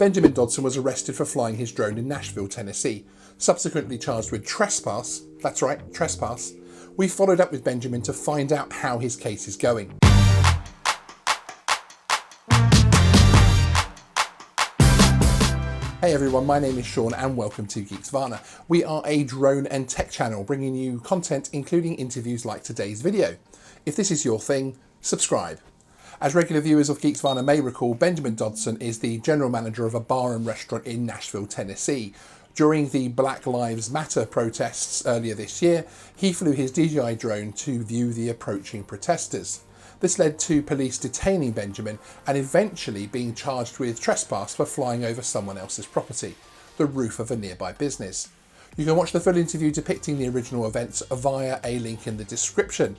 Benjamin Dodson was arrested for flying his drone in Nashville, Tennessee, subsequently charged with trespass. That's right, trespass. We followed up with Benjamin to find out how his case is going. Hey everyone, my name is Sean and welcome to Geeksvana. We are a drone and tech channel bringing you content including interviews like today's video. If this is your thing, subscribe. As regular viewers of Geeksvana may recall, Benjamin Dodson is the general manager of a bar and restaurant in Nashville, Tennessee. During the Black Lives Matter protests earlier this year, he flew his DJI drone to view the approaching protesters. This led to police detaining Benjamin and eventually being charged with trespass for flying over someone else's property, the roof of a nearby business. You can watch the full interview depicting the original events via a link in the description.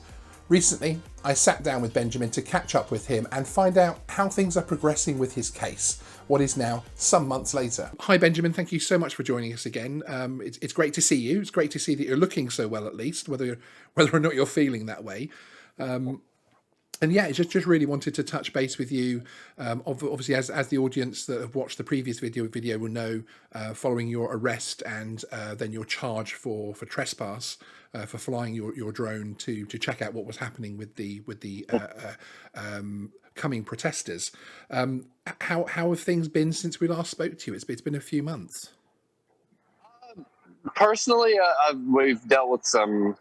Recently, I sat down with Benjamin to catch up with him and find out how things are progressing with his case, what is now some months later. Hi Benjamin, thank you so much for joining us again. It's great to see you. It's great to see that you're looking so well, at least, whether or not you're feeling that way. And yeah, just really wanted to touch base with you. Obviously, as the audience that have watched the previous video will know, following your arrest and then your charge for trespass for flying your drone to check out what was happening with the coming protesters. How have things been since we last spoke to you? It's been a few months. Personally, we've dealt with some.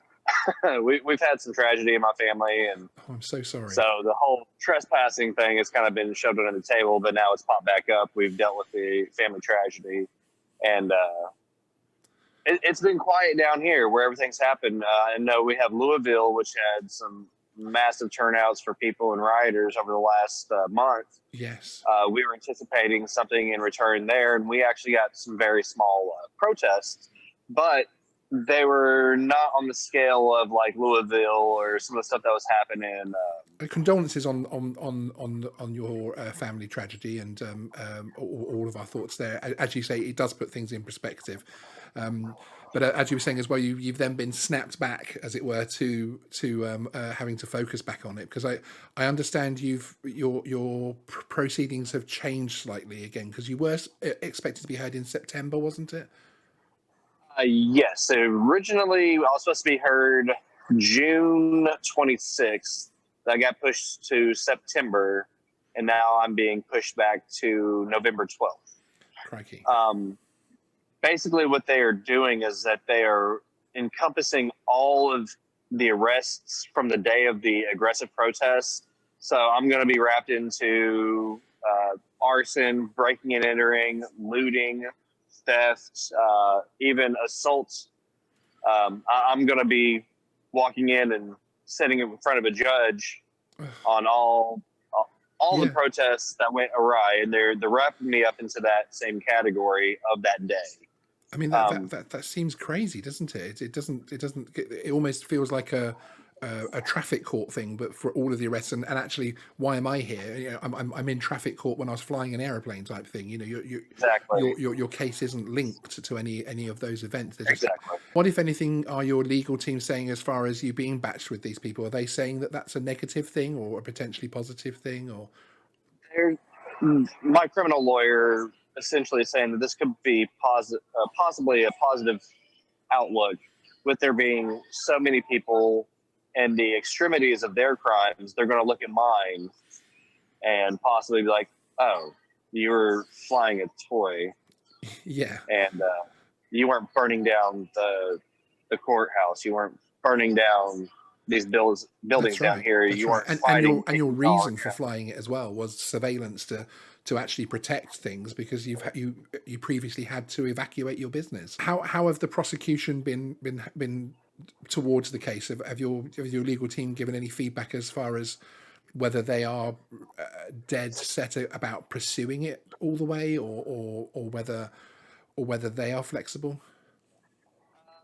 We've had some tragedy in my family, and I'm so sorry. So the whole trespassing thing has kind of been shoved under the table, but now it's popped back up. We've dealt with the family tragedy, and it's been quiet down here where everything's happened. I know we have Louisville, which had some massive turnouts for people and rioters over the last month. Yes. We were anticipating something in return there, and we actually got some very small protests, but they were not on the scale of like Louisville or some of the stuff that was happening. Condolences on your family tragedy, and all of our thoughts there. As you say, it does put things in perspective. But as you were saying as well, you've then been snapped back, as it were, to having to focus back on it, because I understand your proceedings have changed slightly again, because you were expected to be heard in September, wasn't it? Yes. Originally, I was supposed to be heard June 26th. That got pushed to September, and now I'm being pushed back to November 12th. Crikey. Basically, what they are doing is that they are encompassing all of the arrests from the day of the aggressive protests. So I'm going to be wrapped into arson, breaking and entering, looting, theft, even assault. I'm going to be walking in and sitting in front of a judge on all the protests that went awry, and they're wrapping me up into that same category of that day. I mean, that seems crazy, doesn't it? It almost feels like a traffic court thing, but for all of the arrests. And actually, why am I here? You know, I'm in traffic court when I was flying an airplane type thing. You know, Exactly. Your case isn't linked to any of those events. Exactly. What, if anything, are your legal team saying as far as you being batched with these people? Are they saying that that's a negative thing or a potentially positive thing? Or my criminal lawyer essentially saying that this could be possibly a positive outlook, with there being so many people and the extremities of their crimes. They're going to look at mine and possibly be like, oh, you were flying a toy. Yeah. And you weren't burning down the courthouse. You weren't burning down these buildings down here. That's you right. weren't fighting. And your reason for flying it as well was surveillance to actually protect things, because you previously had to evacuate your business. How have the prosecution been towards the case? Have your legal team given any feedback as far as whether they are dead set about pursuing it all the way, or whether they are flexible?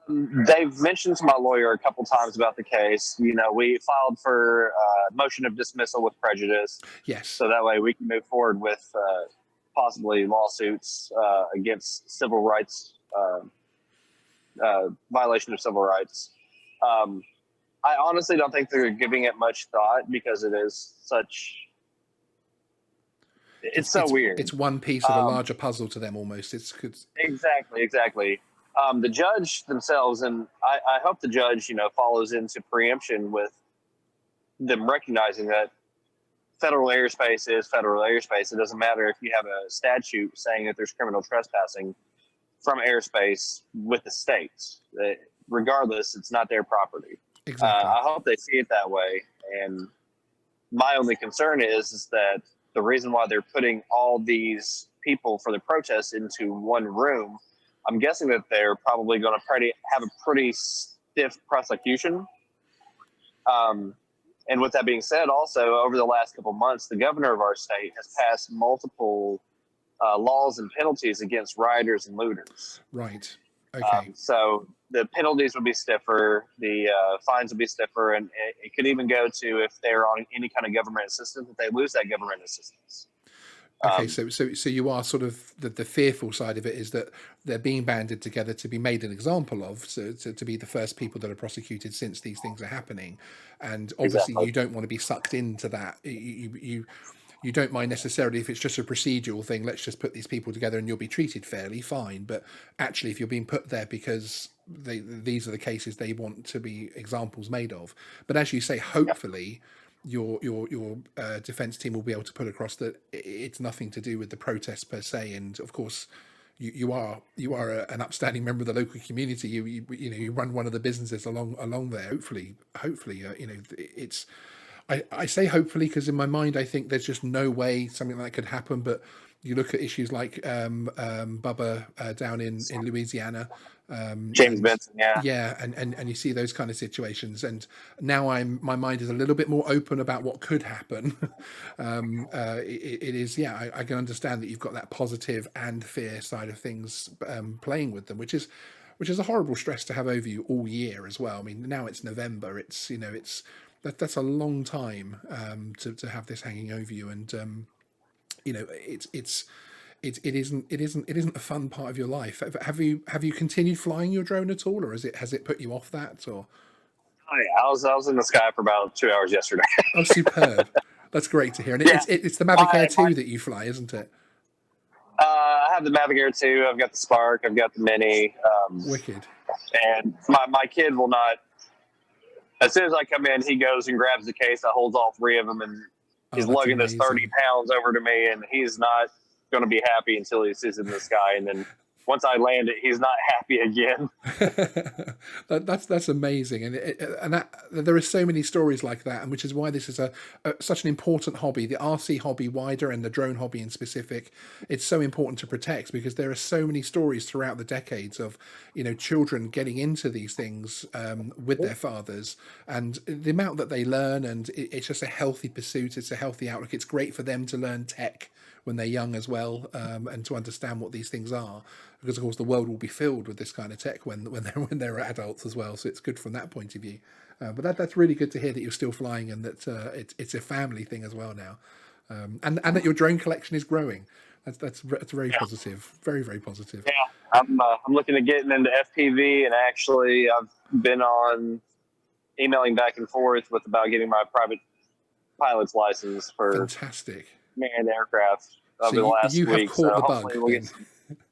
They've mentioned to my lawyer a couple times about the case. You know, we filed for motion of dismissal with prejudice. Yes. So that way we can move forward with possibly lawsuits against civil rights, violation of civil rights. I honestly don't think they're giving it much thought, because it is such It's so weird. It's one piece of a larger puzzle to them almost. Exactly. The judge themselves, and I hope the judge, follows into preemption with them recognizing that federal airspace is federal airspace. It doesn't matter if you have a statute saying that there's criminal trespassing from airspace with the states. Regardless, it's not their property. Exactly. I hope they see it that way. And my only concern is that the reason why they're putting all these people for the protests into one room, I'm guessing that they're probably going to have a pretty stiff prosecution. And with that being said, also, over the last couple of months, the governor of our state has passed multiple laws and penalties against rioters and looters. Right. Okay. So the penalties would be stiffer, the fines would be stiffer, and it could even go to, if they're on any kind of government assistance, that they lose that government assistance. Okay, so you are sort of the fearful side of it is that they're being banded together to be made an example of, so to be the first people that are prosecuted since these things are happening, and obviously Exactly. you don't want to be sucked into that. You don't mind necessarily if it's just a procedural thing. Let's just put these people together and you'll be treated fairly, fine. But actually, if you're being put there because these are the cases they want to be examples made of. But as you say, hopefully. Your defense team will be able to put across that it's nothing to do with the protests per se, and of course you are an upstanding member of the local community. You run one of the businesses along there. Hopefully it's. I say hopefully because in my mind I think there's just no way something like that could happen. But you look at issues like Bubba down in Louisiana. James Benson, and you see those kind of situations, and now my mind is a little bit more open about what could happen. It is, I can understand that you've got that positive and fear side of things playing with them, which is a horrible stress to have over you all year as well. I mean, now it's November. It's that's a long time to have this hanging over you, and it isn't a fun part of your life. Have you continued flying your drone at all, or has it put you off that? Or Oh, yeah. I was in the sky for about 2 hours yesterday. oh, superb! That's great to hear. And it's the Mavic Air 2 that you fly, isn't it? I have the Mavic Air 2. I've got the Spark. I've got the Mini. Wicked. And my kid will not. As soon as I come in, he goes and grabs the case. I hold all three of them, and he's lugging this 30 pounds over to me, and he's not going to be happy until he sees it in the sky. And then once I land it, he's not happy again. That's amazing, and that there are so many stories like that, and which is why this is such an important hobby. The RC hobby wider and the drone hobby in specific, it's so important to protect because there are so many stories throughout the decades of children getting into these things with their fathers, and the amount that they learn, and it's just a healthy pursuit. It's a healthy outlook. It's great for them to learn tech when they're young as well, and to understand what these things are, because of course the world will be filled with this kind of tech when they're adults as well. So it's good from that point of view. But that's really good to hear that you're still flying and that it's a family thing as well now, and that your drone collection is growing. That's very positive, very, very positive. Yeah, I'm looking at getting into FPV, and actually I've been on emailing back and forth about getting my private pilot's license for fantastic manned aircraft over the last you week. Have caught the bug. We'll get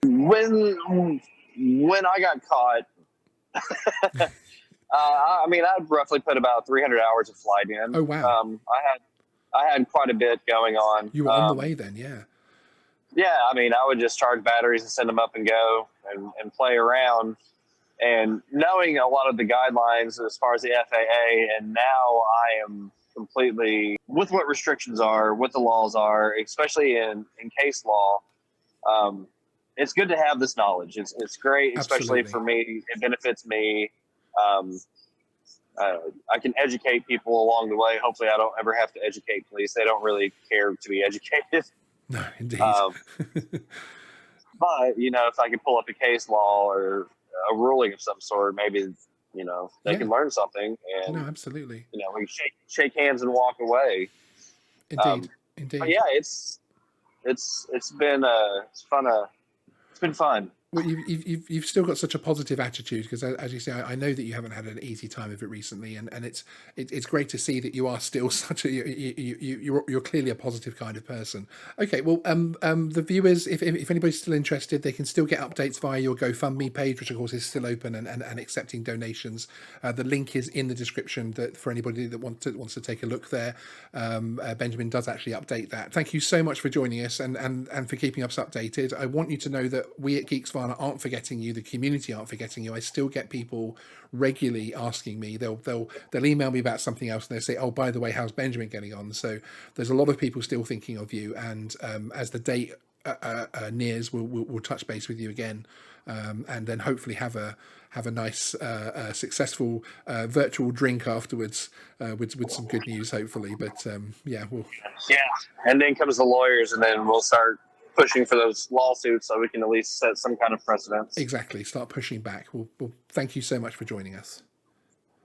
when I got caught, I'd roughly put about 300 hours of flight in. Oh wow! I had quite a bit going on. You were on the way then, yeah. Yeah, I would just charge batteries and send them up and go and play around. And knowing a lot of the guidelines as far as the FAA, and now I am completely with what restrictions are, what the laws are, especially in case law. It's good to have this knowledge. It's great, especially Absolutely. for me. It benefits me. I can educate people along the way. Hopefully I don't ever have to educate police. They don't really care to be educated. No, indeed. But, if I can pull up a case law or a ruling of some sort, maybe, they can learn something. And, no, absolutely. we can shake hands and walk away. Indeed. But yeah, it's been fun. It's been fun. Well, you've still got such a positive attitude because, as you say, I know that you haven't had an easy time of it recently, and it's great to see that you are still such a you're clearly a positive kind of person. Okay, well, the viewers, if anybody's still interested, they can still get updates via your GoFundMe page, which of course is still open and accepting donations. The link is in the description that for anybody that wants to take a look there. Benjamin does actually update that. Thank you so much for joining us and for keeping us updated. I want you to know that we at Geeksvana aren't forgetting you. The community aren't forgetting you. I still get people regularly asking me. They'll email me about something else and they'll say, "Oh, by the way, how's Benjamin getting on?" So there's a lot of people still thinking of you. And as the date nears, we'll touch base with you again, and then hopefully have a nice, successful virtual drink afterwards with some good news, hopefully. But yeah, and then comes the lawyers, and then we'll start pushing for those lawsuits so we can at least set some kind of precedence. Exactly. Start pushing back. Well, thank you so much for joining us.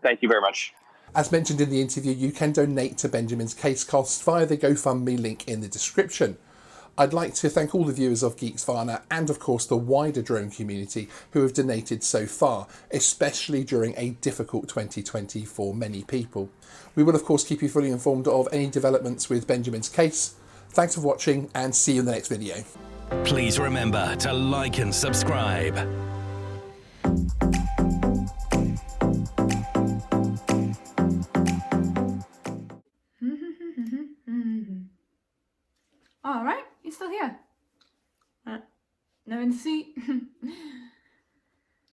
Thank you very much. As mentioned in the interview, you can donate to Benjamin's case costs via the GoFundMe link in the description. I'd like to thank all the viewers of Geeksvana and of course the wider drone community who have donated so far, especially during a difficult 2020 for many people. We will of course keep you fully informed of any developments with Benjamin's case. Thanks for watching and see you in the next video. Please remember to like and subscribe. All right, you're still here. No in the seat.